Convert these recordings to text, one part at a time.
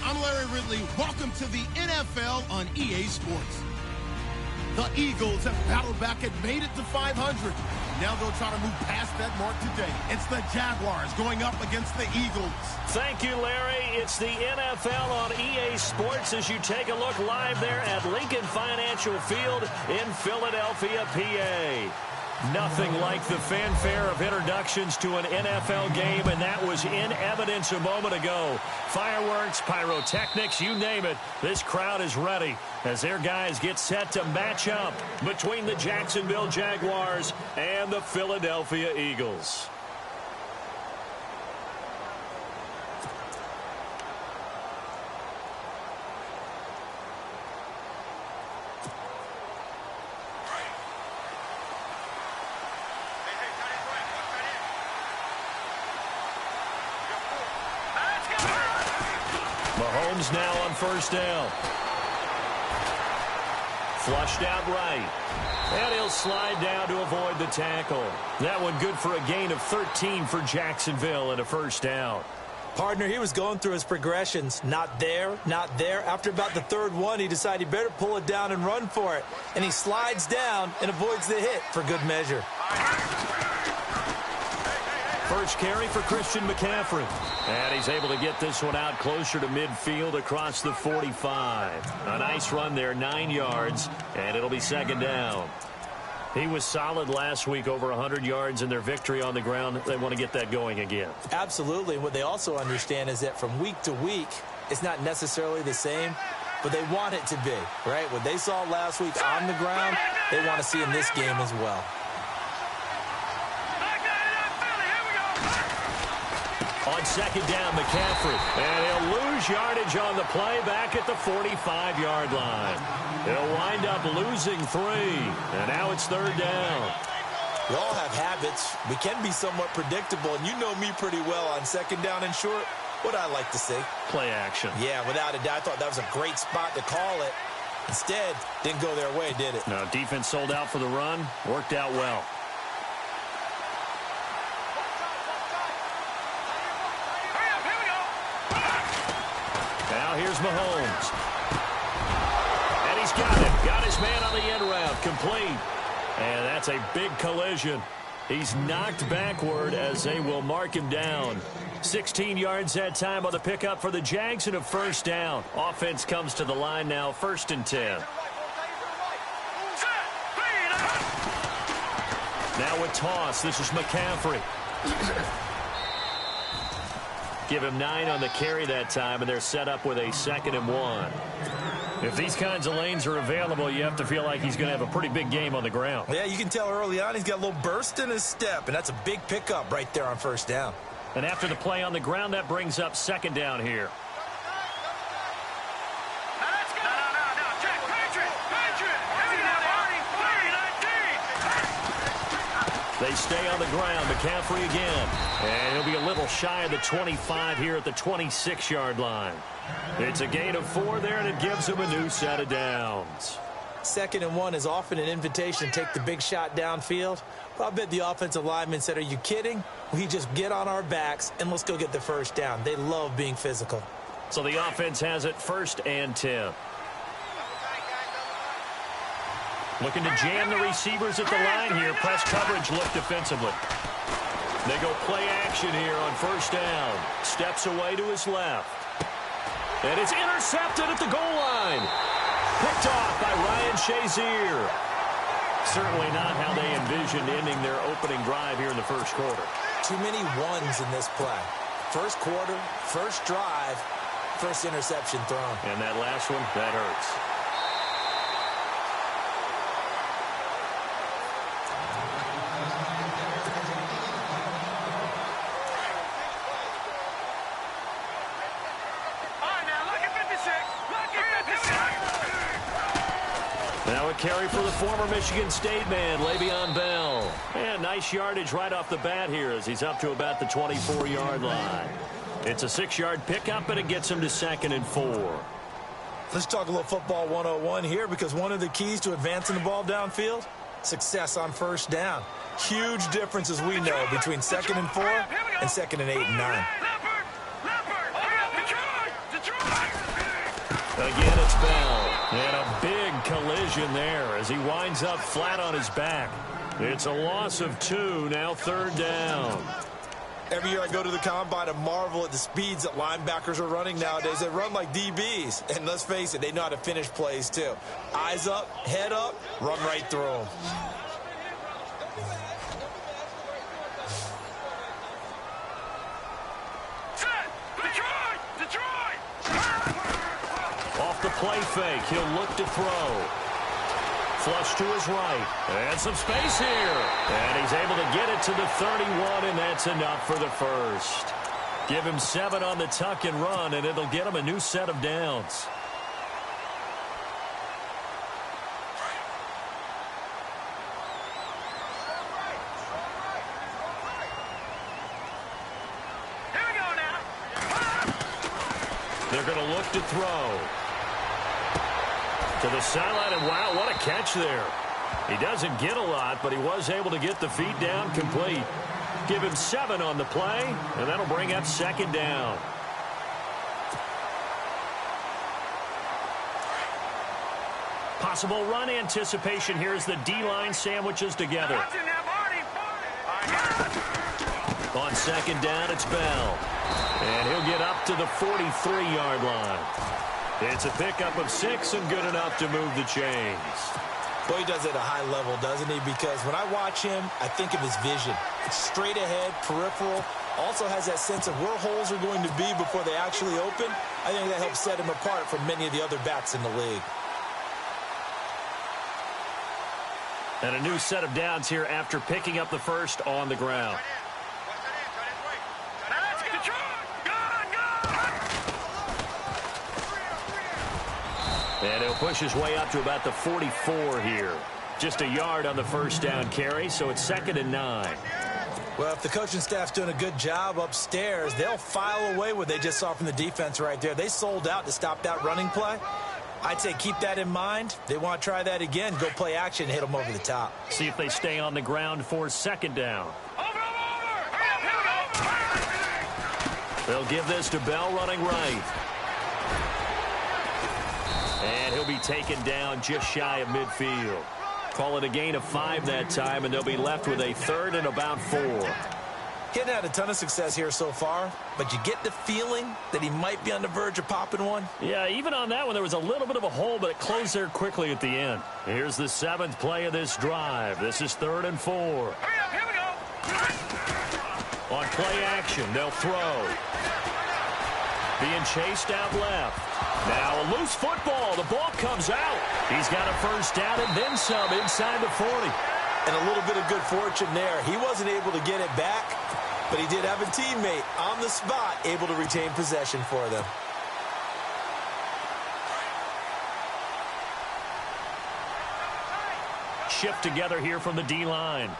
I'm Larry Ridley. Welcome to the NFL on EA Sports. The Eagles have battled back and made it to 500. Now they'll try to move past that mark today. It's the Jaguars going up against the Eagles. Thank you, Larry. It's the NFL on EA Sports as you take a look live there at Lincoln Financial Field in Philadelphia, PA. Nothing like the fanfare of introductions to an NFL game, and that was in evidence a moment ago. Fireworks, pyrotechnics, you name it. This crowd is ready as their guys get set to match up between the Jacksonville Jaguars and the Philadelphia Eagles. Mahomes now on first down. Flushed out right. And he'll slide down to avoid the tackle. That one good for a gain of 13 for Jacksonville and a first down. Partner, he was going through his progressions. Not there, not there. After about the third one, he decided he better pull it down and run for it. And he slides down and avoids the hit for good measure. First carry for Christian McCaffrey. And he's able to get this one out closer to midfield across the 45. A nice run there, 9 yards, and it'll be second down. He was solid last week, over 100 yards in their victory on the ground. They want to get that going again. Absolutely. What they also understand is that from week to week, it's not necessarily the same, but they want it to be, right? What they saw last week on the ground, they want to see in this game as well. On second down, McCaffrey. And he'll lose yardage on the play back at the 45-yard line. He'll wind up losing 3. And now it's third down. We all have habits. We can be somewhat predictable. And you know me pretty well on second down and short. What I like to see. Play action. Yeah, without a doubt. I thought that was a great spot to call it. Instead, didn't go their way, did it? No, defense sold out for the run. Worked out well. Now here's Mahomes. And he's got it. Got his man on the end route. Complete. And that's a big collision. He's knocked backward as they will mark him down. 16 yards that time on the pickup for the Jags and a first down. Offense comes to the line now, 1st and 10. Now a toss. This is McCaffrey. Give him 9 on the carry that time, and they're set up with a 2nd and 1. If these kinds of lanes are available, you have to feel like he's going to have a pretty big game on the ground. Yeah, you can tell early on he's got a little burst in his step, and that's a big pickup right there on first down. And after the play on the ground, that brings up 2nd down here. They stay on the ground. McCaffrey again. And he'll be a little shy of the 25 here at the 26-yard line. It's a gain of 4 there, and it gives him a new set of downs. 2nd and 1 is often an invitation to take the big shot downfield. But I bet the offensive lineman said, are you kidding? We just get on our backs, and let's go get the first down. They love being physical. So the offense has it 1st and 10. Looking to jam the receivers at the line here. Press coverage look defensively. They go play action here on first down. Steps away to his left. And it's intercepted at the goal line. Picked off by Ryan Shazier. Certainly not how they envisioned ending their opening drive here in the first quarter. Too many ones in this play. First quarter, first drive, first interception thrown. And that last one, that hurts. Now a carry for the former Michigan State man, Le'Veon Bell. And nice yardage right off the bat here as he's up to about the 24-yard line. It's a 6-yard pickup, and it gets him to 2nd and 4. Let's talk a little football 101 here, because one of the keys to advancing the ball downfield, success on first down. Huge difference, as we know, between 2nd and 4 and 2nd and 8 and 9. Again, it's Bell. And a big collision there as he winds up flat on his back. It's a loss of 2, now 3rd down. Every year I go to the combine and marvel at the speeds that linebackers are running nowadays. They run like DBs. And let's face it, they know how to finish plays too. Eyes up, head up, run right through them. Off the play fake, he'll look to throw. Flush to his right. And some space here. And he's able to get it to the 31, and that's enough for the first. Give him 7 on the tuck and run, and it'll get him a new set of downs. Here we go now. They're going to look to throw. To the sideline, and wow, what a catch there. He doesn't get a lot, but he was able to get the feet down complete. Give him 7 on the play, and that'll bring up 2nd down. Possible run anticipation here as the D-line sandwiches together. On 2nd down, it's Bell. And he'll get up to the 43-yard line. It's a pickup of 6 and good enough to move the chains. Boy, he does it at a high level, doesn't he? Because when I watch him, I think of his vision. It's straight ahead, peripheral. Also has that sense of where holes are going to be before they actually open. I think that helps set him apart from many of the other backs in the league. And a new set of downs here after picking up the first on the ground. And he'll push his way up to about the 44 here. Just a yard on the first down carry, so it's 2nd and 9. Well, if the coaching staff's doing a good job upstairs, they'll file away what they just saw from the defense right there. They sold out to stop that running play. I'd say keep that in mind. They want to try that again, go play action, hit them over the top. See if they stay on the ground for 2nd down. They'll give this to Bell running right. And he'll be taken down just shy of midfield. Call it a gain of 5 that time, and they'll be left with a 3rd and about 4. He hasn't had a ton of success here so far, but you get the feeling that he might be on the verge of popping one. Yeah, even on that one, there was a little bit of a hole, but it closed there quickly at the end. Here's the 7th play of this drive. This is 3rd and 4. Hurry up, here we go. On play action, they'll throw. Being chased out left. Now a loose football. The ball comes out. He's got a first down and then some inside the 40. And a little bit of good fortune there. He wasn't able to get it back, but he did have a teammate on the spot able to retain possession for them. Shift together here from the D-line.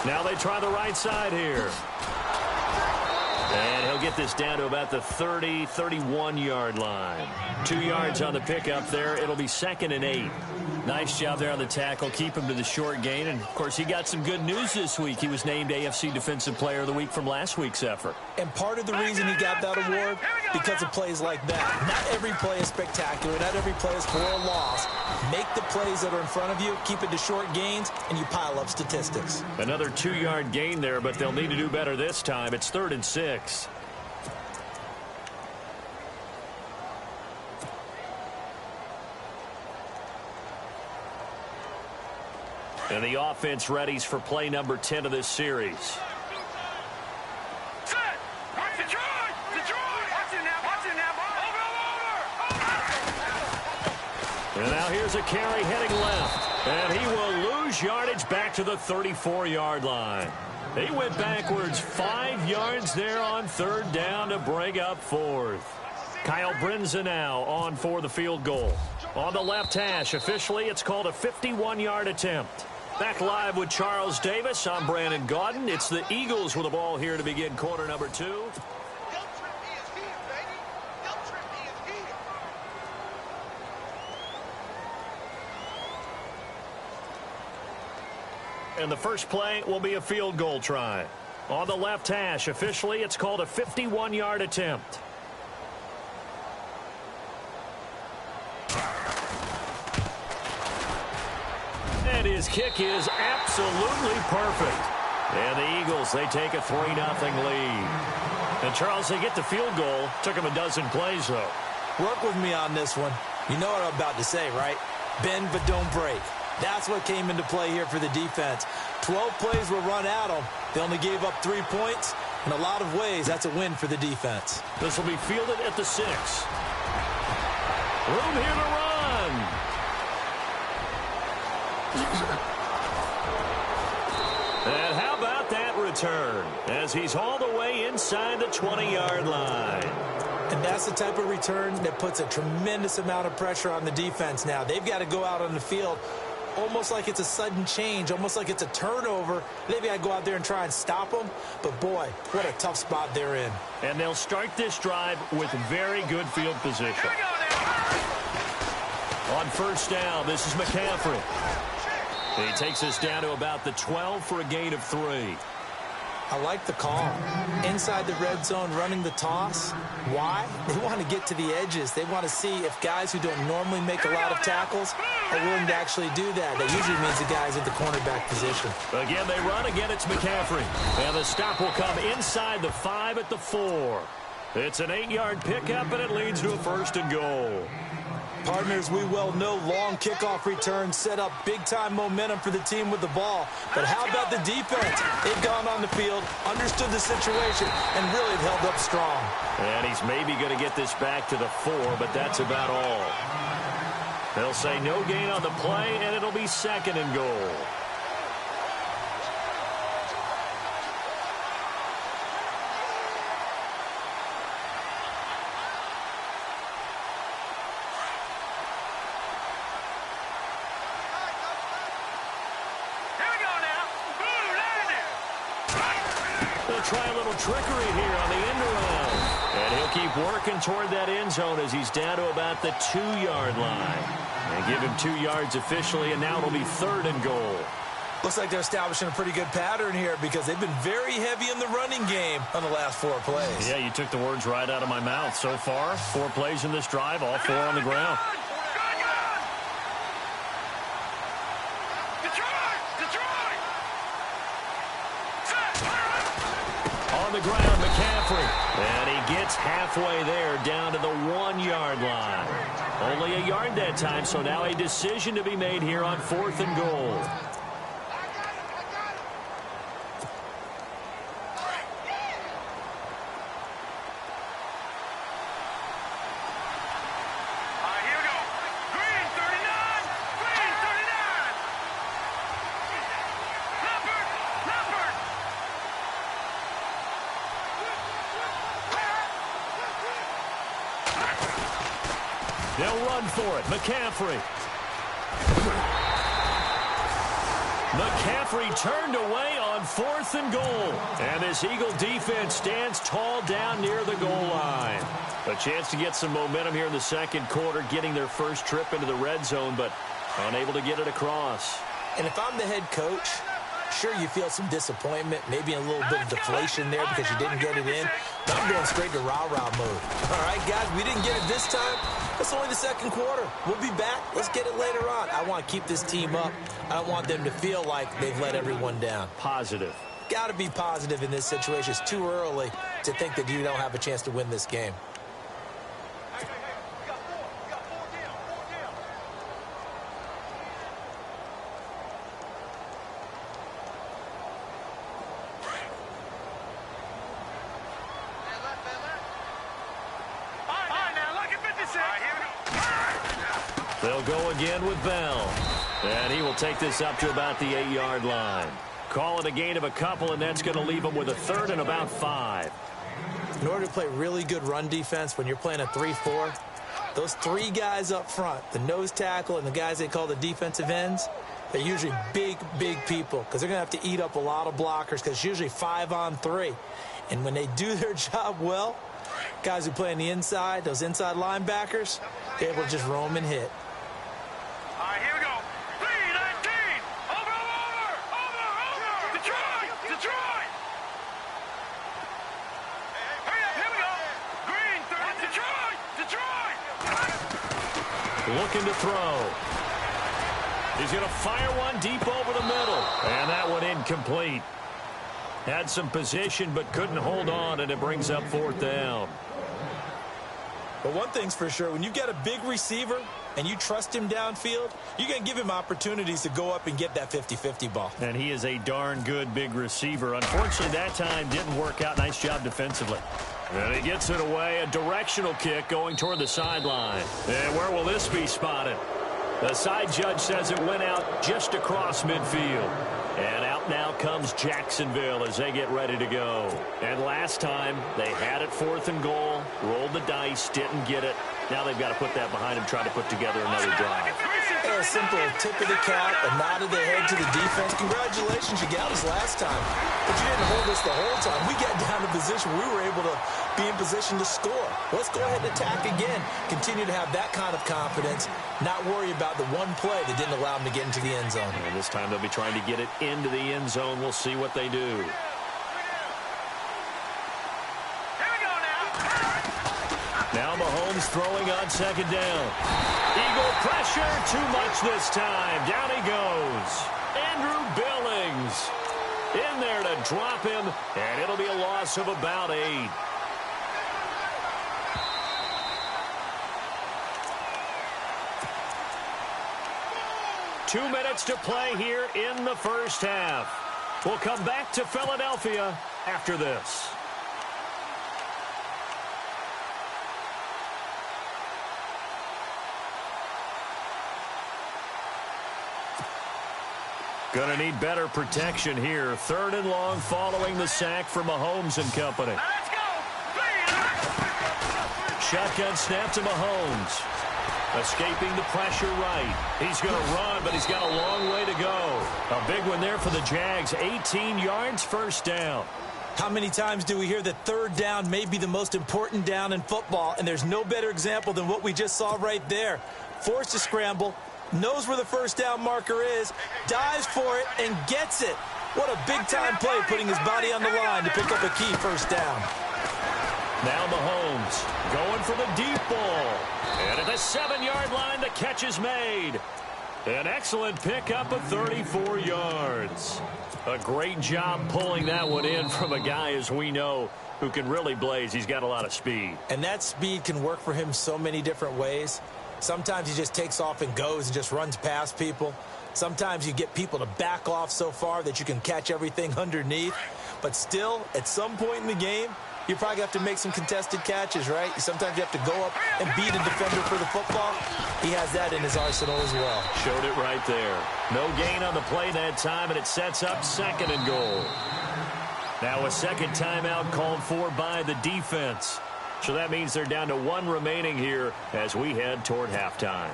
Now they try the right side here. And he'll get this down to about the 30, 31-yard line. 2 yards on the pickup there. It'll be 2nd and 8. Nice job there on the tackle. Keep him to the short gain. And, of course, he got some good news this week. He was named AFC Defensive Player of the Week from last week's effort. And part of the reason he got that award, because of plays like that. Not every play is spectacular. Not every play is for a loss. Make the plays that are in front of you, keep it to short gains, and you pile up statistics. Another 2-yard gain there, but they'll need to do better this time. It's 3rd and 6. And the offense readies for play number 10 of this series. And now here's a carry heading left. And he will lose yardage back to the 34-yard line. He went backwards 5 yards there on 3rd down to bring up 4th. Kyle Brinza now on for the field goal. On the left hash, officially it's called a 51-yard attempt. Back live with Charles Davis. I'm Brandon Gaudin. It's the Eagles with the ball here to begin quarter number 2. And the first play will be a field goal try. On the left hash, officially, it's called a 51-yard attempt. And his kick is absolutely perfect. And the Eagles, they take a 3-0 lead. And, Charles, they get the field goal. Took them a dozen plays, though. Work with me on this one. You know what I'm about to say, right? Bend but don't break. That's what came into play here for the defense. 12 plays were run at them. They only gave up 3 points. In a lot of ways, that's a win for the defense. This will be fielded at the 6. Room here to run. And how about that return as he's all the way inside the 20-yard line. And that's the type of return that puts a tremendous amount of pressure on the defense now. They've got to go out on the field almost like it's a sudden change, almost like it's a turnover. They've got to go out there and try and stop them. But, boy, what a tough spot they're in. And they'll start this drive with very good field position. On first down, this is McCaffrey. He takes us down to about the 12 for a gain of 3. I like the call. Inside the red zone, running the toss. Why? They want to get to the edges. They want to see if guys who don't normally make a lot of tackles are willing to actually do that. That usually means the guys at the cornerback position. Again, they run. Again, it's McCaffrey. And the stop will come inside the 5 at the 4. It's an 8-yard pickup, and it leads to a 1st and goal. Partners, we well know long kickoff returns set up big-time momentum for the team with the ball. But how about the defense? They've gone on the field, understood the situation, and really held up strong. And he's maybe going to get this back to the 4, but that's about all. They'll say no gain on the play, and it'll be 2nd and goal. Try a little trickery here on the end around. And he'll keep working toward that end zone as he's down to about the 2-yard line. And give him 2 yards officially, and now it'll be 3rd and goal. Looks like they're establishing a pretty good pattern here because they've been very heavy in the running game on the last 4 plays. Yeah, you took the words right out of my mouth. So far, 4 plays in this drive, all 4 on the ground. On the ground, McCaffrey. And he gets halfway there down to the 1-yard line. Only a yard that time, so now a decision to be made here on 4th and goal. They'll run for it. McCaffrey. McCaffrey turned away on 4th and goal. And this Eagle defense stands tall down near the goal line. A chance to get some momentum here in the 2nd quarter, getting their first trip into the red zone, but unable to get it across. And if I'm the head coach, sure, you feel some disappointment, maybe a little bit of deflation there because you didn't get it in. But I'm going straight to rah-rah mode. All right, guys, we didn't get it this time. It's only the 2nd quarter. We'll be back. Let's get it later on. I want to keep this team up. I don't want them to feel like they've let everyone down. Positive. Got to be positive in this situation. It's too early to think that you don't have a chance to win this game. They'll go again with Bell. And he will take this up to about the 8-yard line. Call it a gain of a couple, and that's going to leave him with a 3rd and about 5. In order to play really good run defense when you're playing a 3-4, those 3 guys up front, the nose tackle and the guys they call the defensive ends, they're usually big, big people because they're going to have to eat up a lot of blockers because it's usually 5-on-3. And when they do their job well, guys who play on the inside, those inside linebackers, they're able to just roam and hit. All right, here we go. 3-19. Over. Detroit. looking to throw. He's going to fire one deep over the middle. And that one incomplete. Had some position but couldn't hold on, and it brings up fourth down. But one thing's for sure, when you get a big receiver and you trust him downfield, you're going to give him opportunities to go up and get that 50-50 ball. And he is a darn good big receiver. Unfortunately, that time didn't work out. Nice job defensively. And he gets it away. A directional kick going toward the sideline. And where will this be spotted? The side judge says it went out just across midfield. And out now comes Jacksonville as they get ready to go. And last time, they had it 4th and goal, rolled the dice, didn't get it. Now they've got to put that behind them, try to put together another drive. A simple tip of the cap, a nod of the head to the defense. Congratulations, you got us last time. But you didn't hold us the whole time. We got down to position where we were able to be in position to score. Let's go ahead and attack again. Continue to have that kind of confidence, not worry about the one play that didn't allow them to get into the end zone. And this time they'll be trying to get it into the end zone. We'll see what they do. Now Mahomes throwing on 2nd down. Eagle pressure, too much this time. Down he goes. Andrew Billings in there to drop him, and it'll be a loss of about 8. Two minutes to play here in the first half. We'll come back to Philadelphia after this. Going to need better protection here. 3rd and long following the sack from Mahomes and company. Let's go. Shotgun snap to Mahomes. Escaping the pressure right. He's going to run, but he's got a long way to go. A big one there for the Jags. 18 yards, 1st down. How many times do we hear that 3rd down may be the most important down in football? And there's no better example than what we just saw right there. Forced to scramble. Knows where the 1st down marker is, dives for it, and gets it. What a big-time play, putting his body on the line to pick up a key 1st down. Now Mahomes going for the deep ball. And at the 7-yard line, the catch is made. An excellent pickup of 34 yards. A great job pulling that one in from a guy, as we know, who can really blaze. He's got a lot of speed. And that speed can work for him so many different ways. Sometimes he just takes off and goes and just runs past people. Sometimes you get people to back off so far that you can catch everything underneath. But still, at some point in the game, you probably have to make some contested catches, right? Sometimes you have to go up and beat a defender for the football. He has that in his arsenal as well. Showed it right there. No gain on the play that time, and it sets up 2nd and goal. Now a 2nd timeout called for by the defense. So that means they're down to 1 remaining here as we head toward halftime.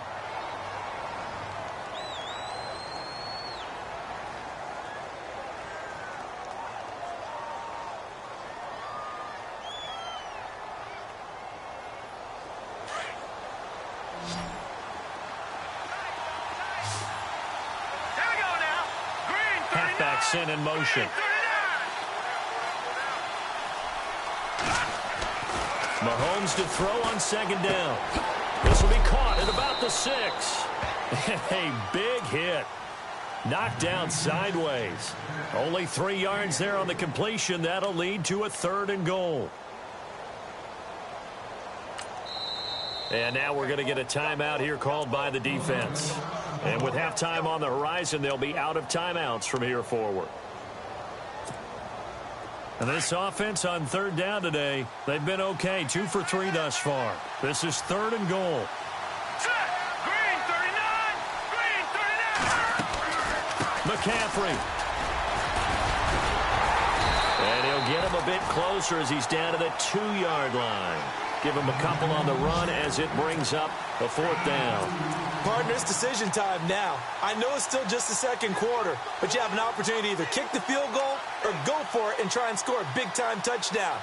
Halfback sent in motion. Mahomes to throw on 2nd down. This will be caught at about the 6. A big hit. Knocked down sideways. Only 3 yards there on the completion. That'll lead to a 3rd and goal. And now we're going to get a timeout here called by the defense. And with halftime on the horizon, they'll be out of timeouts from here forward. And this offense on 3rd down today, they've been okay. 2 for 3 thus far. This is 3rd and goal. Green 39. Green 39. McCaffrey. And he'll get him a bit closer as he's down to the 2-yard line. Give him a couple on the run as it brings up a 4th down. Partner, it's decision time now. I know it's still just the 2nd quarter, but you have an opportunity to either kick the field goal or go for it and try and score a big-time touchdown.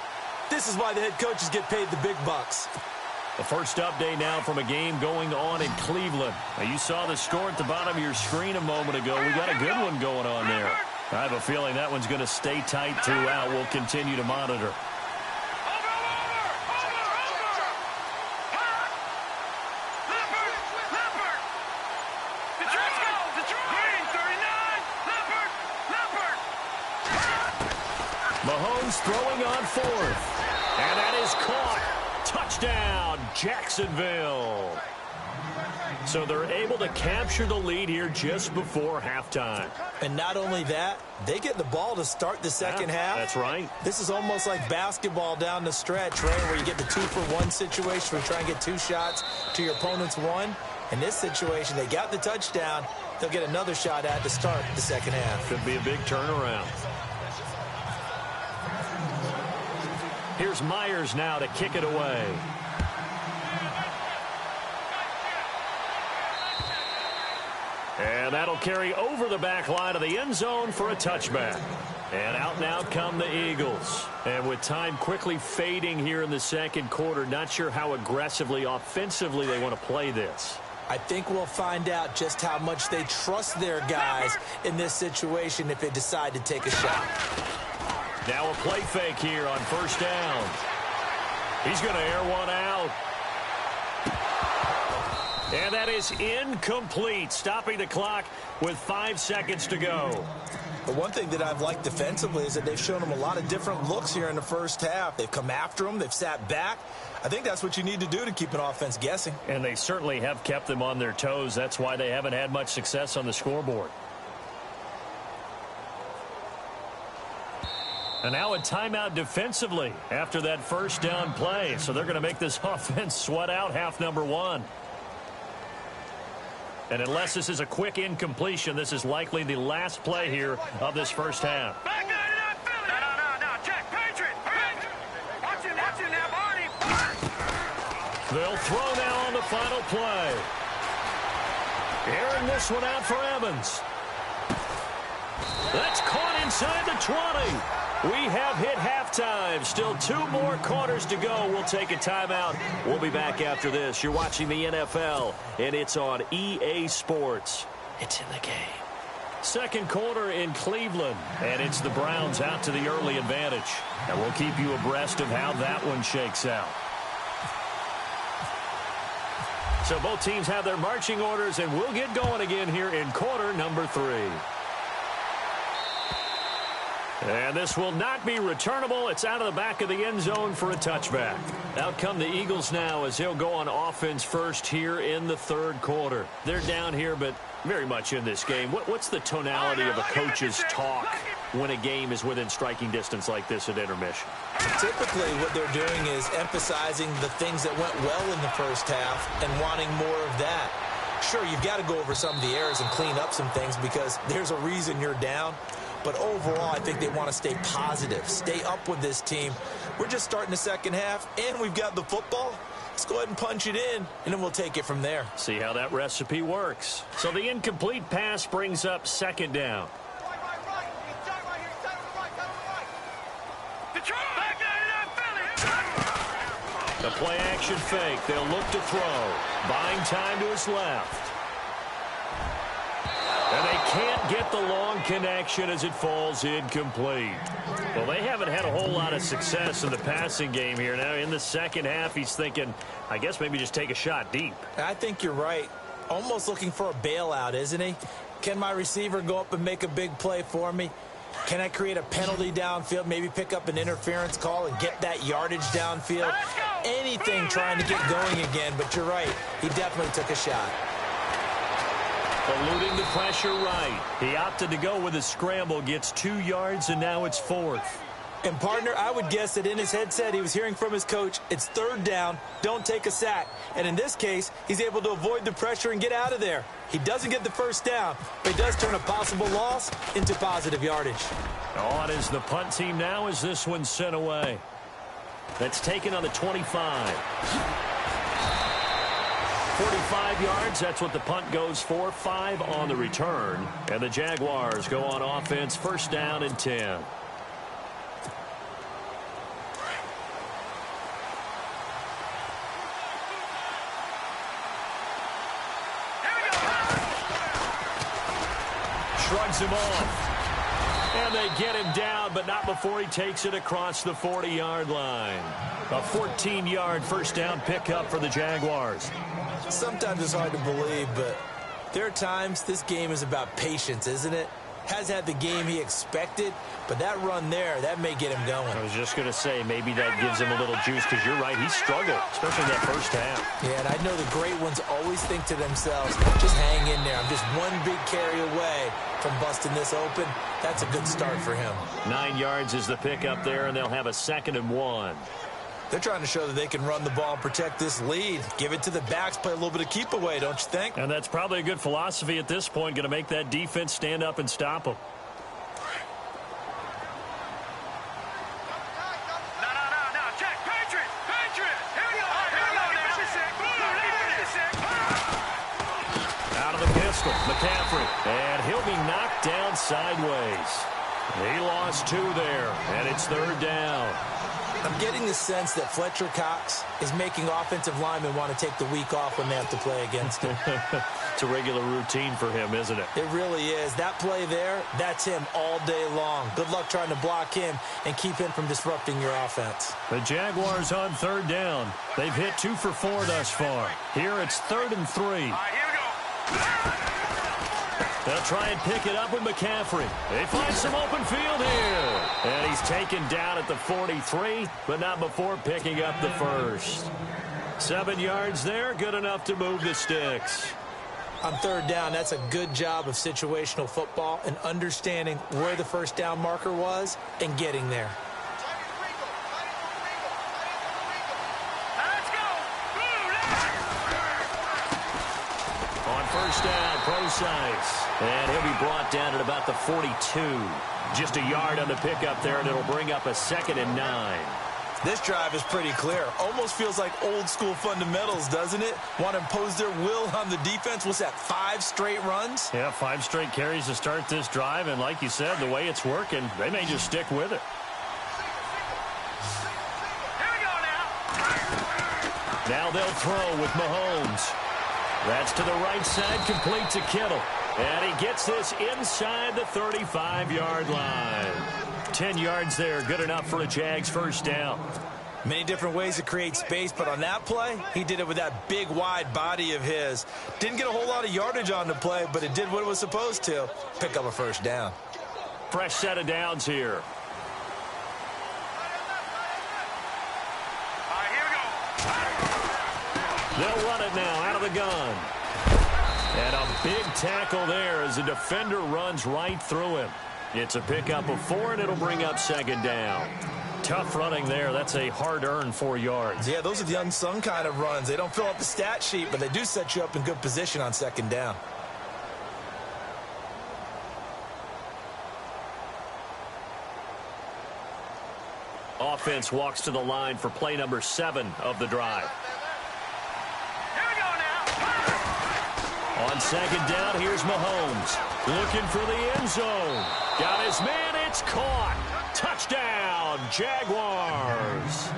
This is why the head coaches get paid the big bucks. The first update now from a game going on in Cleveland. Now, you saw the score at the bottom of your screen a moment ago. We got a good one going on there. I have a feeling that one's going to stay tight throughout. We'll continue to monitor. Mahomes throwing on fourth. And that is caught. Touchdown, Jacksonville. So they're able to capture the lead here just before halftime. And not only that, they get the ball to start the second half. That's right. This is almost like basketball down the stretch, right, where you get the 2-for-1 situation where you try and get 2 shots to your opponent's 1. In this situation, they got the touchdown. They'll get another shot at to start the second half. Could be a big turnaround. Here's Myers now to kick it away. And that'll carry over the back line of the end zone for a touchback. And out now come the Eagles. And with time quickly fading here in the second quarter, not sure how aggressively, offensively they want to play this. I think we'll find out just how much they trust their guys in this situation if they decide to take a shot. Now a play fake here on first down. He's going to air one out. And that is incomplete, stopping the clock with 5 seconds to go. The one thing that I've liked defensively is that they've shown them a lot of different looks here in the first half. They've come after them. They've sat back. I think that's what you need to do to keep an offense guessing. And they certainly have kept them on their toes. That's why they haven't had much success on the scoreboard. And now a timeout defensively after that first down play. So they're going to make this offense sweat out half number 1. And unless this is a quick incompletion, this is likely the last play here of this first half. Back out of that Philly. No. Check. Patriot. Watch it now, Barney. They'll throw now on the final play. Airing this one out for Evans. That's caught inside the 20. We have hit halftime. Still 2 more quarters to go. We'll take a timeout. We'll be back after this. You're watching the NFL, and it's on EA Sports. It's in the game. Second quarter in Cleveland, and it's the Browns out to the early advantage. And we'll keep you abreast of how that one shakes out. So both teams have their marching orders, and we'll get going again here in quarter number 3. And this will not be returnable. It's out of the back of the end zone for a touchback. Out come the Eagles now as they'll go on offense first here in the third quarter. They're down here, but very much in this game. What's the tonality of a coach's talk when a game is within striking distance like this at intermission? Typically, what they're doing is emphasizing the things that went well in the first half and wanting more of that. Sure, you've got to go over some of the errors and clean up some things because there's a reason you're down. But overall, I think they want to stay positive, stay up with this team. We're just starting the second half, and we've got the football. Let's go ahead and punch it in, and then we'll take it from there. See how that recipe works. So the incomplete pass brings up second down. The play action fake. They'll look to throw. Buying time to his left. And they can't get the long connection as it falls incomplete. Well, they haven't had a whole lot of success in the passing game here. Now, in the second half, he's thinking, I guess maybe just take a shot deep. I think you're right. Almost looking for a bailout, isn't he? Can my receiver go up and make a big play for me? Can I create a penalty downfield, maybe pick up an interference call and get that yardage downfield? Anything trying to get going again, but you're right. He definitely took a shot. Eluding the pressure right. He opted to go with a scramble, gets 2 yards, and now it's fourth. And, partner, I would guess that in his headset he was hearing from his coach, it's third down, don't take a sack. And in this case, he's able to avoid the pressure and get out of there. He doesn't get the first down, but he does turn a possible loss into positive yardage. On is the punt team now as this one's sent away. That's taken on the 25. 45 yards, that's what the punt goes for. 5 on the return. And the Jaguars go on offense, first down and 10. Shrugs him off. And they get him down, but not before he takes it across the 40-yard line. A 14-yard first down pickup for the Jaguars. Sometimes it's hard to believe, but there are times this game is about patience, isn't it? Has had the game he expected, but that run there, that may get him going. I was just going to say, maybe that gives him a little juice, because you're right, he struggled, especially that first half. Yeah, and I know the great ones always think to themselves, just hang in there. I'm just one big carry away from busting this open. That's a good start for him. 9 yards is the pickup there, and they'll have a 2nd and 1. They're trying to show that they can run the ball and protect this lead. Give it to the backs, play a little bit of keep away, don't you think? And that's probably a good philosophy at this point, going to make that defense stand up and stop them. No, check, Patriot! Here we go! Out of the pistol, McCaffrey, and he'll be knocked down sideways. He lost 2 there, and it's 3rd down. I'm getting the sense that Fletcher Cox is making offensive linemen want to take the week off when they have to play against him. It's a regular routine for him, isn't it? It really is. That play there, that's him all day long. Good luck trying to block him and keep him from disrupting your offense. The Jaguars on 3rd down. They've hit 2 for 4 thus far. Here it's 3rd and 3. All right, here we go. They'll try and pick it up with McCaffrey. They find some open field here. And he's taken down at the 43, but not before picking up the first. 7 yards there, good enough to move the sticks. On 3rd down, that's a good job of situational football and understanding where the first down marker was and getting there. Let's go. On 1st down, Procise. And he'll be brought down at about the 42. Just a yard on the pickup there, and it'll bring up a 2nd and 9. This drive is pretty clear. Almost feels like old school fundamentals, doesn't it? Want to impose their will on the defense. What's that, 5 straight runs? Yeah, 5 straight carries to start this drive, and like you said, the way it's working, they may just stick with it. Here we go now. Now they'll throw with Mahomes. That's to the right side, complete to Kittle. And he gets this inside the 35-yard line. 10 yards there, good enough for a Jags first down. Many different ways to create space, but on that play, he did it with that big, wide body of his. Didn't get a whole lot of yardage on the play, but it did what it was supposed to. Pick up a first down. Fresh set of downs here. All right, here we go. They'll run it now out of the gun. And a big tackle there as the defender runs right through him. It's a pickup of 4, and it'll bring up 2nd down. Tough running there. That's a hard-earned 4 yards. Yeah, those are the unsung kind of runs. They don't fill up the stat sheet, but they do set you up in good position on 2nd down. Offense walks to the line for play number 7 of the drive. Here we go now. On 2nd down, here's Mahomes. Looking for the end zone. Got his man, it's caught. Touchdown, Jaguars.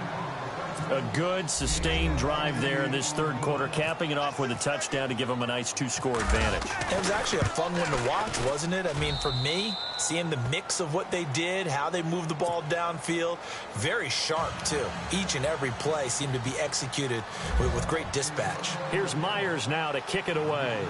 A good, sustained drive there in this 3rd quarter, capping it off with a touchdown to give them a nice 2-score advantage. It was actually a fun one to watch, wasn't it? I mean, for me, seeing the mix of what they did, how they moved the ball downfield, very sharp, too. Each and every play seemed to be executed with great dispatch. Here's Myers now to kick it away.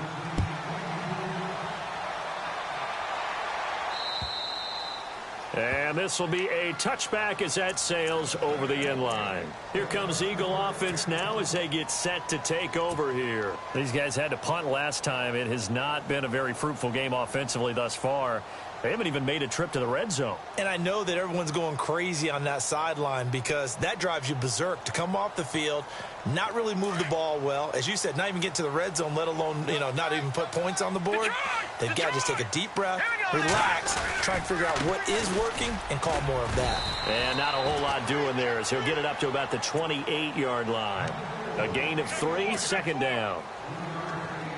And this will be a touchback as that sails over the end line. Here comes Eagle offense now as they get set to take over here. These guys had to punt last time. It has not been a very fruitful game offensively thus far. They haven't even made a trip to the red zone. And I know that everyone's going crazy on that sideline because that drives you berserk to come off the field, not really move the ball well. As you said, not even get to the red zone, let alone, not even put points on the board. They've got to just take a deep breath, relax, try and figure out what is working, and call more of that. And not a whole lot doing there as he'll get it up to about the 28-yard line. A gain of 3, 2nd down.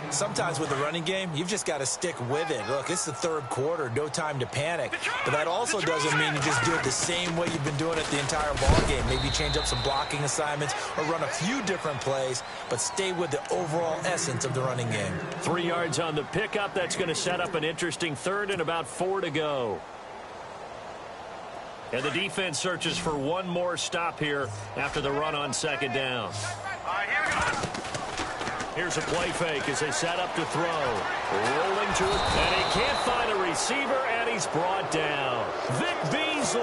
Sometimes with the running game, you've just got to stick with it. Look, it's the 3rd quarter, no time to panic. But that also doesn't mean you just do it the same way you've been doing it the entire ball game. Maybe change up some blocking assignments or run a few different plays, but stay with the overall essence of the running game. 3 yards on the pickup. That's going to set up an interesting 3rd and about 4 to go. And the defense searches for one more stop here after the run on 2nd down. All right, here we go. Here's a play fake as they set up to throw. Rolling to it, and he can't find a receiver, and he's brought down. Vic Beasley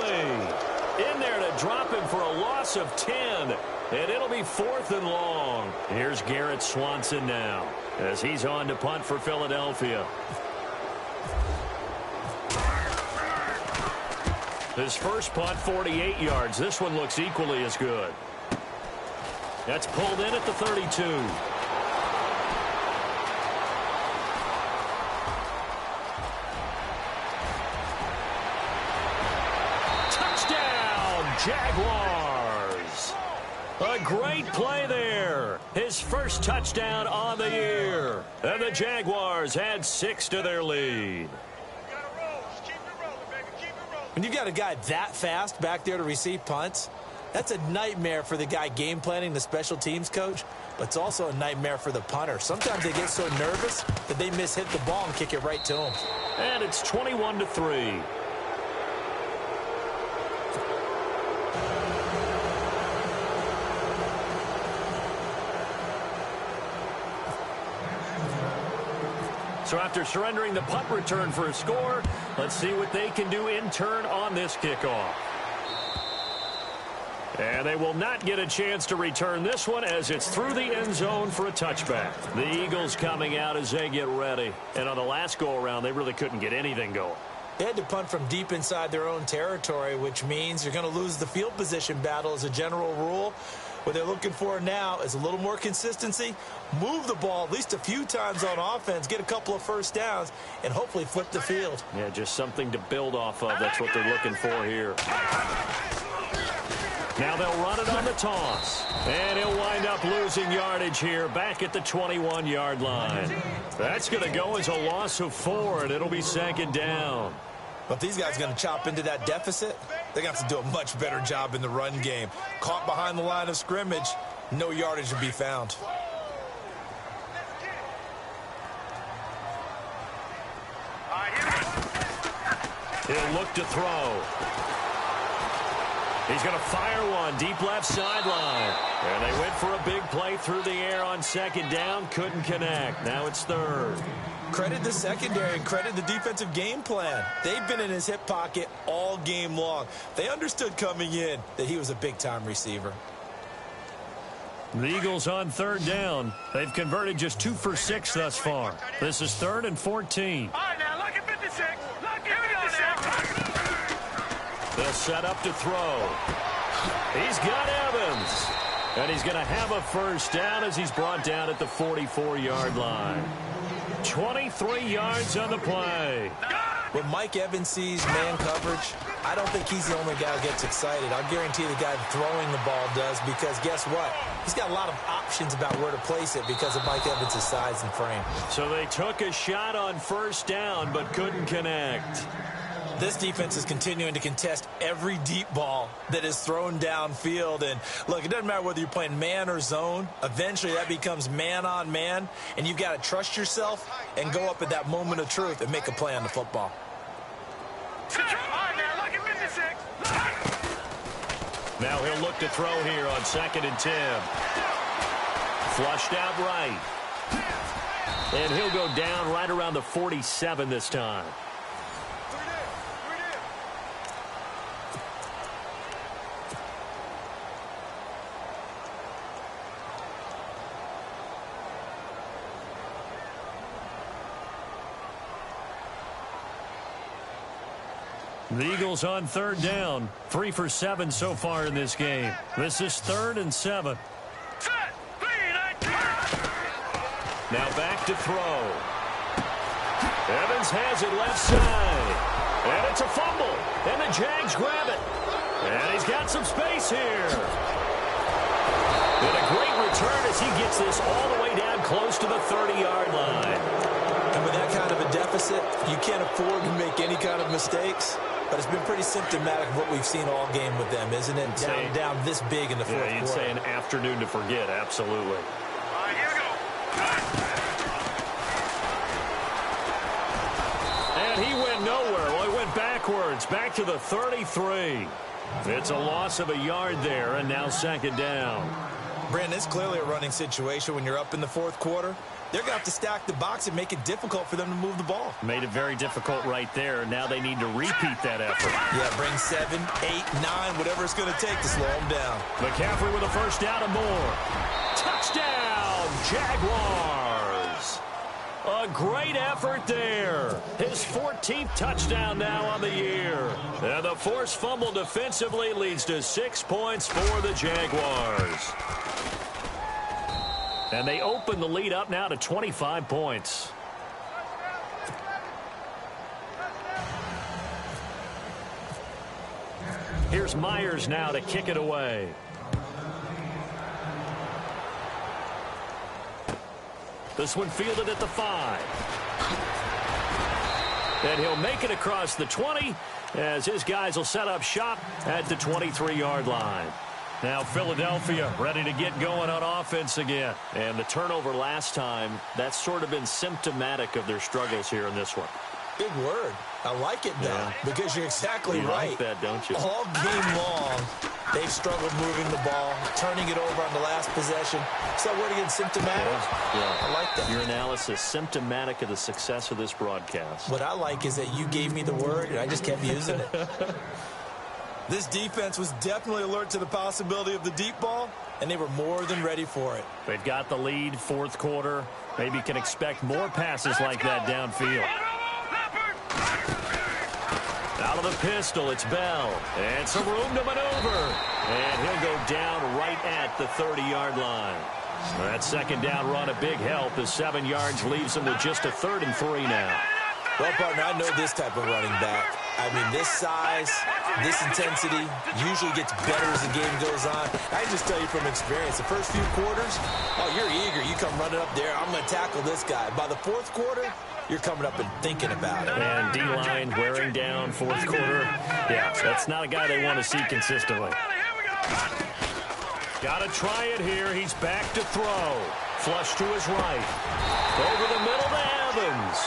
in there to drop him for a loss of 10, and it'll be 4th and long. Here's Garrett Swanson now as he's on to punt for Philadelphia. His first punt, 48 yards. This one looks equally as good. That's pulled in at the 32. Jaguars. A great play there. His first touchdown on the year. And the Jaguars add 6 to their lead. When you've got a guy that fast back there to receive punts, that's a nightmare for the guy game planning, the special teams coach, but it's also a nightmare for the punter. Sometimes they get so nervous that they hit the ball and kick it right to him. And it's 21-3. So after surrendering the punt return for a score, let's see what they can do in turn on this kickoff. And they will not get a chance to return this one as it's through the end zone for a touchback. The Eagles coming out as they get ready. And on the last go-around, they really couldn't get anything going. They had to punt from deep inside their own territory, which means you're going to lose the field position battle as a general rule. What they're looking for now is a little more consistency, move the ball at least a few times on offense, get a couple of first downs, and hopefully flip the field. Yeah, just something to build off of. That's what they're looking for here. Now they'll run it on the toss. And he'll wind up losing yardage here back at the 21-yard line. That's going to go as a loss of 4, and it'll be 2nd down. But these guys are going to chop into that deficit. They're going to have to do a much better job in the run game. Caught behind the line of scrimmage, no yardage to be found. He'll look to throw. He's going to fire one deep left sideline. And they went for a big play through the air on 2nd down. Couldn't connect. Now it's 3rd. Credit the secondary and credit the defensive game plan. They've been in his hip pocket all game long. They understood coming in that he was a big-time receiver. The Eagles on 3rd down. They've converted just 2 for 6 thus far. This is 3rd and 14. All right, now, look at 56. Look at 56. They'll set up to throw. He's got Evans. And he's going to have a first down as he's brought down at the 44-yard line. 23 yards on the play. When Mike Evans sees man coverage, I don't think he's the only guy who gets excited. I'll guarantee the guy throwing the ball does, because guess what? He's got a lot of options about where to place it because of Mike Evans' size and frame. So they took a shot on first down but couldn't connect. This defense is continuing to contest every deep ball that is thrown downfield. And, look, it doesn't matter whether you're playing man or zone. Eventually, that becomes man-on-man, and you've got to trust yourself and go up at that moment of truth and make a play on the football. Now he'll look to throw here on 2nd and 10. Flushed out right. And he'll go down right around the 47 this time. The Eagles on 3rd down. 3 for 7 so far in this game. This is 3rd and 7. Now back to throw. Evans has it left side. And it's a fumble. And the Jags grab it. And he's got some space here. And a great return as he gets this all the way down close to the 30-yard line. And with that kind of a deficit, you can't afford to make any kind of mistakes. But it's been pretty symptomatic of what we've seen all game with them, isn't it? Down this big in the fourth quarter. You'd say an afternoon to forget, absolutely. All right, here we go. And he went nowhere. Well, he went backwards, back to the 33. It's a loss of a yard there, and now 2nd down. Brandon, it's clearly a running situation when you're up in the fourth quarter. They're going to have to stack the box and make it difficult for them to move the ball. Made it very difficult right there. Now they need to repeat that effort. Yeah, bring 7, 8, 9, whatever it's going to take to slow them down. McCaffrey with a first down and more. Touchdown, Jaguars. A great effort there. His 14th touchdown now on the year. And the forced fumble defensively leads to 6 points for the Jaguars. And they open the lead up now to 25 points. Here's Myers now to kick it away. This one fielded at the 5. And he'll make it across the 20 as his guys will set up shop at the 23-yard line. Now Philadelphia ready to get going on offense again. And the turnover last time, that's sort of been symptomatic of their struggles here in this one. Big word. I like it, though, because you're exactly right. You like that, don't you? All game long, they've struggled moving the ball, turning it over on the last possession. Is that word again, symptomatic? Yeah. I like that. Your analysis, symptomatic of the success of this broadcast. What I like is that you gave me the word, and I just kept using it. This defense was definitely alert to the possibility of the deep ball, and they were more than ready for it. They've got the lead, fourth quarter. Maybe can expect more passes like that downfield. Out of the pistol, it's Bell. And some room to maneuver. And he'll go down right at the 30-yard line. That second down run a big help as 7 yards leaves him with just a 3rd and 3 now. Well, partner, I know this type of running back. I mean, this size, this intensity usually gets better as the game goes on. I can just tell you from experience, the first few quarters, oh, you're eager. You come running up there, I'm going to tackle this guy. By the fourth quarter, you're coming up and thinking about it. And D-line wearing down fourth quarter. Yeah, that's not a guy they want to see consistently. Got to try it here. He's back to throw. Flush to his right. Over the middle to Evans.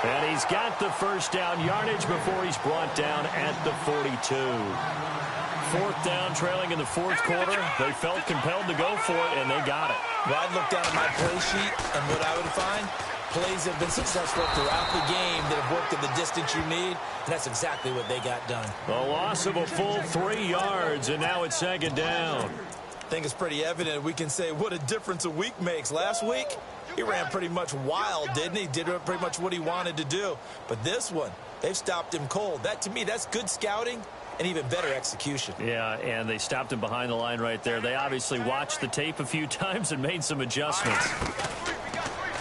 And he's got the first down yardage before he's brought down at the 42. 4th down, trailing in the fourth quarter. They felt compelled to go for it, and they got it. Well, I'd look down at my play sheet, and what I would find, plays have been successful throughout the game that have worked at the distance you need, and that's exactly what they got done. A loss of a full 3 yards, and now it's 2nd down. I think it's pretty evident we can say what a difference a week makes. Last week, he ran pretty much wild, didn't he? Did pretty much what he wanted to do. But this one, they've stopped him cold. That, to me, that's good scouting and even better execution. Yeah, and they stopped him behind the line right there. They obviously watched the tape a few times and made some adjustments.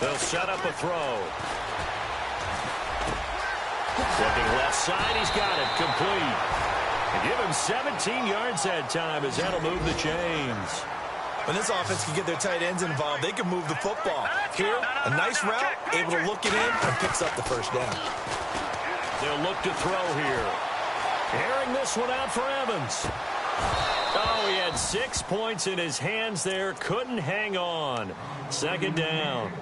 They'll set up a throw. Looking left side, he's got it. Complete. And give him 17 yards that time as that'll move the chains. When this offense can get their tight ends involved, they can move the football. Here, a nice route, able to look it in, and picks up the first down. They'll look to throw here. Airing this one out for Evans. Oh, he had 6 points in his hands there. Couldn't hang on. 2nd down.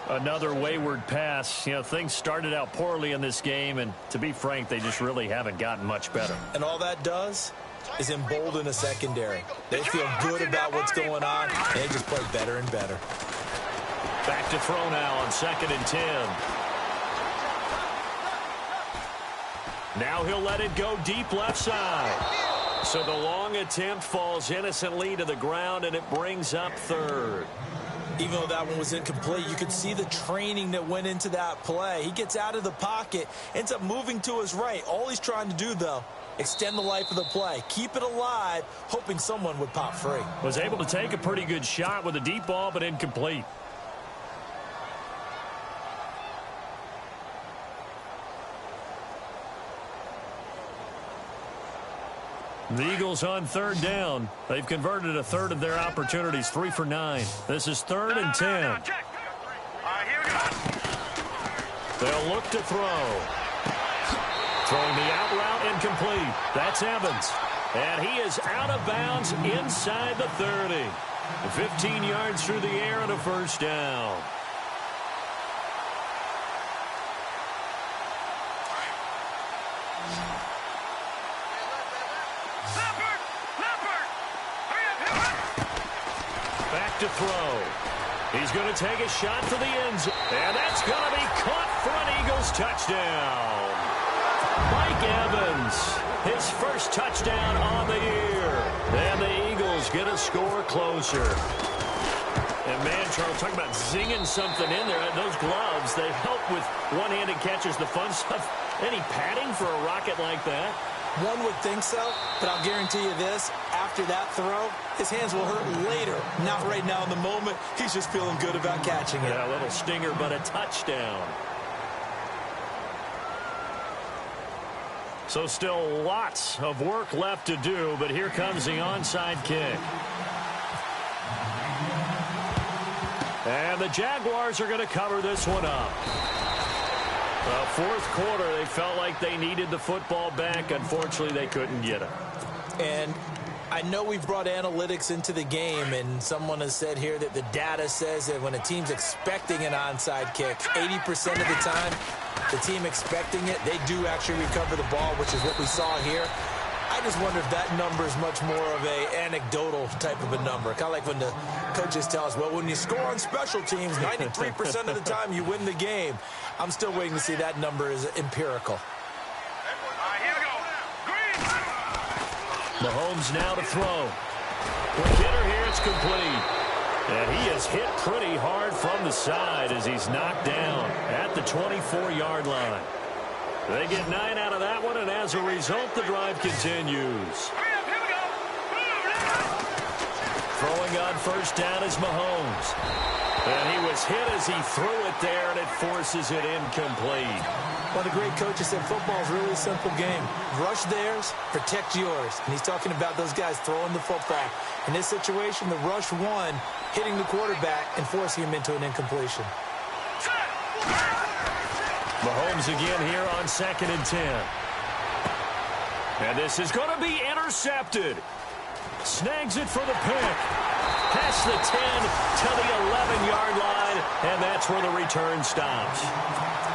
Another wayward pass. You know, things started out poorly in this game, and to be frank, they just really haven't gotten much better. And all that does is embolden a secondary. They feel good about what's going on, and they just play better and better. Back to throw now on 2nd and 10. Now he'll let it go deep left side. So the long attempt falls innocently to the ground, and it brings up 3rd. Even though that one was incomplete, you could see the training that went into that play. He gets out of the pocket, ends up moving to his right. All he's trying to do, though, extend the life of the play. Keep it alive, hoping someone would pop free. Was able to take a pretty good shot with a deep ball, but incomplete. The Eagles on 3rd down. They've converted a 1/3 of their opportunities, 3 for 9. This is 3rd and 10. They'll look to throw. Throwing the out route incomplete. That's Evans. And he is out of bounds inside the 30. 15 yards through the air and a first down. to throw. He's going to take a shot to the end zone. And that's going to be caught for an Eagles touchdown. Mike Evans, his first touchdown on the year. And the Eagles get a score closer. And, man, Charles, talking about zinging something in there. Those gloves, they help with one-handed catches, the fun stuff. Any padding for a rocket like that? One would think so, but I'll guarantee you this. After that throw, his hands will hurt later. Not right now in the moment. He's just feeling good about catching it. Yeah, a little stinger, but a touchdown. So still lots of work left to do, but here comes the onside kick. And the Jaguars are going to cover this one up. Well, fourth quarter, they felt like they needed the football back. Unfortunately, they couldn't get it. And I know we've brought analytics into the game, and someone has said here that the data says that when a team's expecting an onside kick, 80% of the time, the team expecting it, they do actually recover the ball, which is what we saw here. I just wonder if that number is much more of a anecdotal type of a number. Kind of like when the coaches tell us, well, when you score on special teams, 93% of the time you win the game. I'm still waiting to see that number is empirical. Here we go. Green. Mahomes now to throw. Quick hitter here, it's complete. And he is hit pretty hard from the side as he's knocked down at the 24-yard line. They get 9 out of that one, and as a result, the drive continues. Throwing on first down is Mahomes. And he was hit as he threw it there, and it forces it incomplete. One of the great coaches said football is really a simple game. Rush theirs, protect yours. And he's talking about those guys throwing the football. In this situation, the rush one, hitting the quarterback and forcing him into an incompletion. Mahomes again here on 2nd and 10. And this is going to be intercepted. Snags it for the pick. Past the 10 to the 11-yard line, and that's where the return stops.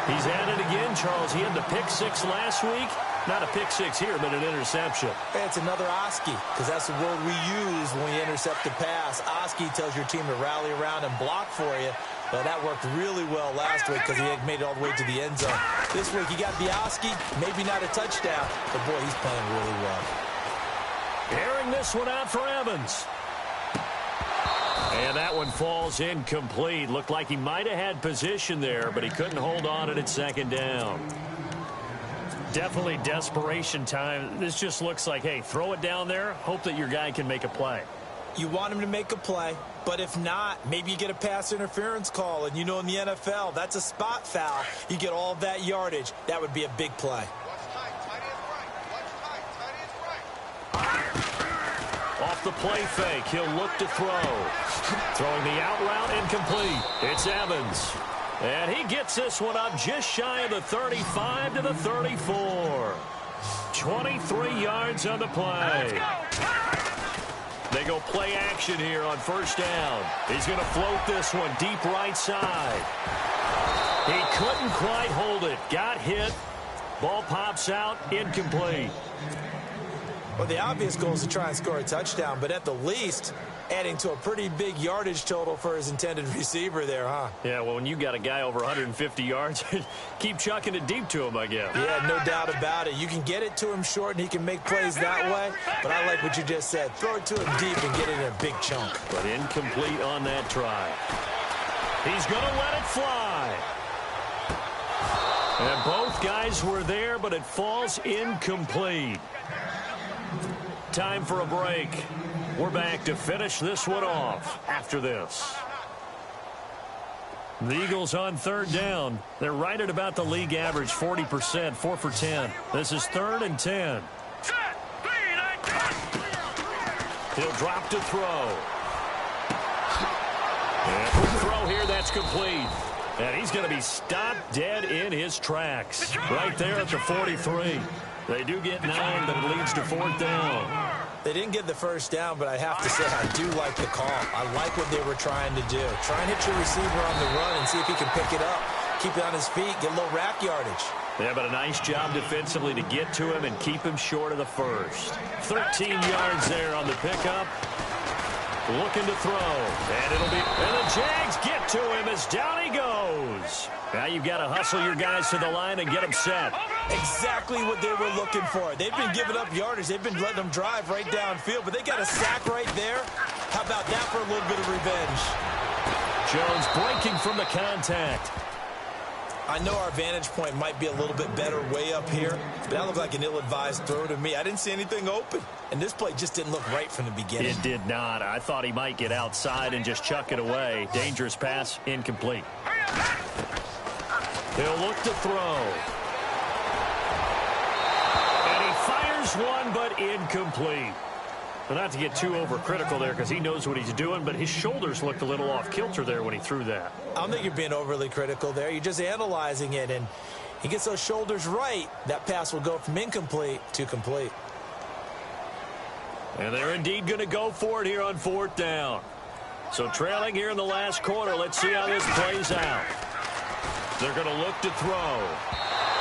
He's at it again, Charles. He had the pick 6 last week. Not a pick 6 here, but an interception. It's another Oski, because that's the word we use when we intercept a pass. Oski tells your team to rally around and block for you. But that worked really well last week because he had made it all the way to the end zone. This week he got the Oski, maybe not a touchdown, but boy, he's playing really well. Airing this one out for Evans. And that one falls incomplete. Looked like he might have had position there, but he couldn't hold on it at 2nd down. Definitely desperation time. This just looks like, hey, throw it down there, hope that your guy can make a play. You want him to make a play, but if not, maybe you get a pass interference call. And you know in the NFL, that's a spot foul. You get all of that yardage. That would be a big play. Off the play fake, he'll look to throw. Throwing the out route incomplete. It's Evans. And he gets this one up just shy of the 35 to the 34. 23 yards on the play. They go play action here on first down. He's going to float this one deep right side. He couldn't quite hold it. Got hit. Ball pops out. Incomplete. Well, the obvious goal is to try and score a touchdown, but at the least, adding to a pretty big yardage total for his intended receiver there, huh? Yeah, well, when you got a guy over 150 yards, keep chucking it deep to him, I guess. Yeah, no doubt about it. You can get it to him short, and he can make plays that way, but I like what you just said. Throw it to him deep and get it in a big chunk. But incomplete on that try. He's going to let it fly. And both guys were there, but it falls incomplete. Time for a break. We're back to finish this one off after this. The Eagles on 3rd down. They're right at about the league average, 40%, 4 for 10. This is 3rd and 10. He'll drop to throw. And quick throw here, that's complete. And he's going to be stopped dead in his tracks. Right there at the 43. They do get 9, but it leads to 4th down. They didn't get the first down, but I have to say I do like the call. I like what they were trying to do. Try and hit your receiver on the run and see if he can pick it up. Keep it on his feet, get a little rack yardage. Yeah, but a nice job defensively to get to him and keep him short of the first. 13 yards there on the pickup. looking to throw. And the Jags get to him as down he goes. Now you've got to hustle your guys to the line and get them set. Exactly what they were looking for. They've been giving up yardage. They've been letting them drive right downfield, but they got a sack right there. How about that for a little bit of revenge? Jones breaking from the contact. I know our vantage point might be a little bit better way up here, but that looked like an ill-advised throw to me. I didn't see anything open, and this play just didn't look right from the beginning. It did not. I thought he might get outside and just chuck it away. Dangerous pass, incomplete. He'll look to throw. And he fires one, but incomplete. Well, not to get too overcritical there because he knows what he's doing, but his shoulders looked a little off kilter there when he threw that. I don't think you're being overly critical there. You're just analyzing it, and he gets those shoulders right. That pass will go from incomplete to complete. And they're indeed going to go for it here on 4th down. So trailing here in the last quarter, let's see how this plays out. They're going to look to throw.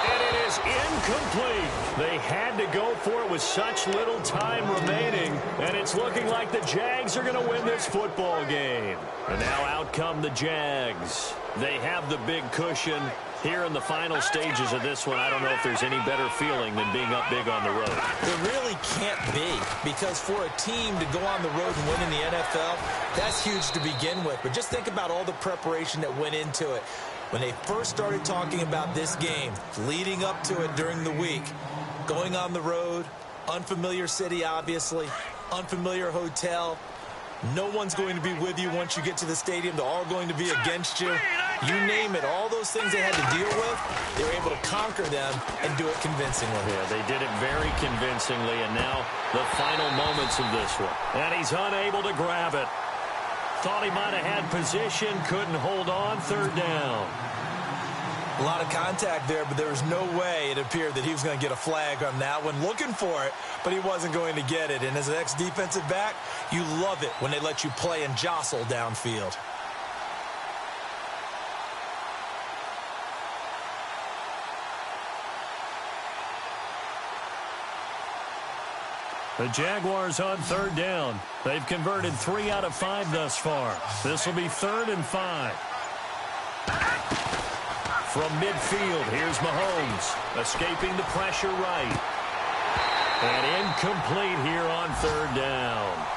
And it is incomplete. They had to go for it with such little time remaining. And it's looking like the Jags are going to win this football game. And now out come the Jags. They have the big cushion. Here in the final stages of this one, I don't know if there's any better feeling than being up big on the road. There really can't be, because for a team to go on the road and win in the NFL, that's huge to begin with. But just think about all the preparation that went into it. When they first started talking about this game, leading up to it during the week, going on the road, unfamiliar city, obviously, unfamiliar hotel. No one's going to be with you once you get to the stadium. They're all going to be against you. You name it, all those things they had to deal with, they were able to conquer them and do it convincingly. Yeah, they did it very convincingly, and now the final moments of this one. And he's unable to grab it. Thought he might have had position, couldn't hold on, 3rd down. A lot of contact there, but there was no way it appeared that he was going to get a flag on that one. Looking for it, but he wasn't going to get it. And as an ex-defensive back, you love it when they let you play and jostle downfield. The Jaguars on 3rd down. They've converted 3 out of 5 thus far. This will be 3rd and 5. From midfield, here's Mahomes, escaping the pressure right. And incomplete here on 3rd down.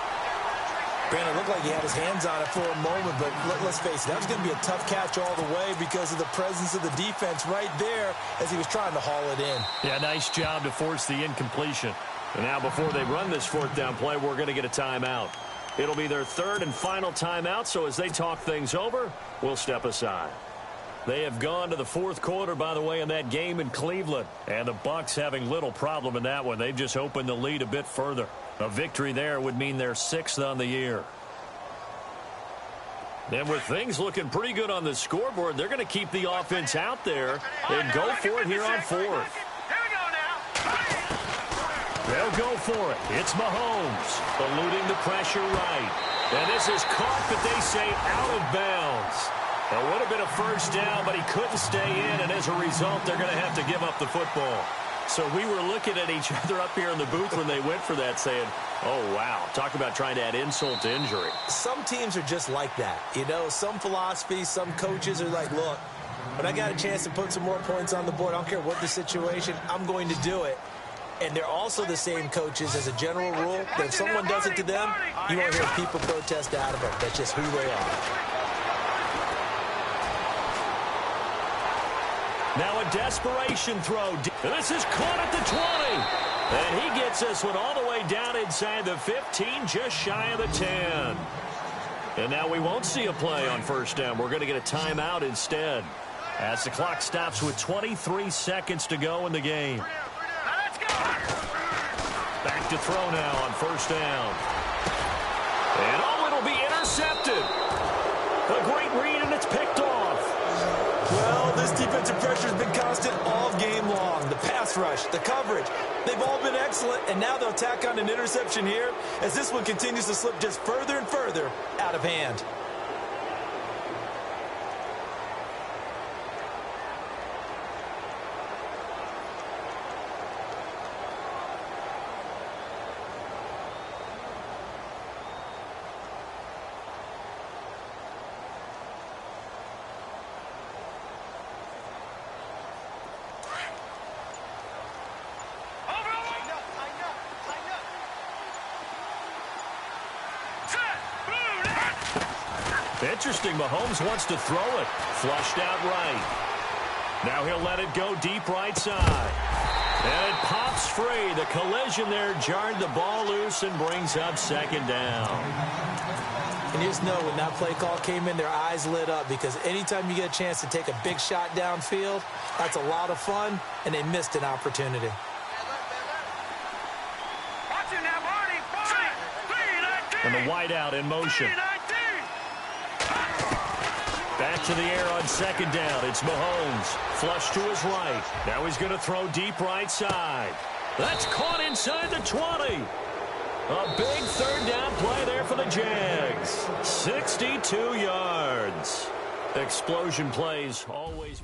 Brandon, it looked like he had his hands on it for a moment, but let's face it, that was going to be a tough catch all the way because of the presence of the defense right there as he was trying to haul it in. Yeah, nice job to force the incompletion. And now before they run this 4th down play, we're going to get a timeout. It'll be their 3rd and final timeout, so as they talk things over, we'll step aside. They have gone to the 4th quarter, by the way, in that game in Cleveland. And the Bucs having little problem in that one. They've just opened the lead a bit further. A victory there would mean they're 6th on the year. And with things looking pretty good on the scoreboard, they're going to keep the offense out there and go for it here on 4th. They'll go for it. It's Mahomes, eluding the pressure right. And this is caught, but they say out of bounds. It would have been a 1st down, but he couldn't stay in, and as a result, they're going to have to give up the football. So we were looking at each other up here in the booth when they went for that, saying, oh, wow, talk about trying to add insult to injury. Some teams are just like that. You know, some philosophies, some coaches are like, look, when I got a chance to put some more points on the board, I don't care what the situation, I'm going to do it. And they're also the same coaches as a general rule that if someone does it to them, you won't hear people protest out of it. That's just who they are. Now a desperation throw. This is caught at the 20. And he gets this one all the way down inside the 15, just shy of the 10. And now we won't see a play on 1st down. We're going to get a timeout instead, as the clock stops with 23 seconds to go in the game. Back to throw now on 1st down. And oh, it'll be intercepted. A great read, and it's picked off. Well, this defensive pressure has been constant all game long. The pass rush, the coverage, they've all been excellent, and now they'll tack on an interception here as this one continues to slip just further and further out of hand. Interesting, Mahomes wants to throw it. Flushed out right. Now he'll let it go deep right side. And it pops free. The collision there jarred the ball loose and brings up second down. And you just know when that play call came in, their eyes lit up because anytime you get a chance to take a big shot downfield, that's a lot of fun, and they missed an opportunity. Watching now, Barney. And the wideout in motion. Back to the air on second down. It's Mahomes. Flush to his right. Now he's going to throw deep right side. That's caught inside the 20. A big third down play there for the Jags. 62 yards. Explosion plays always.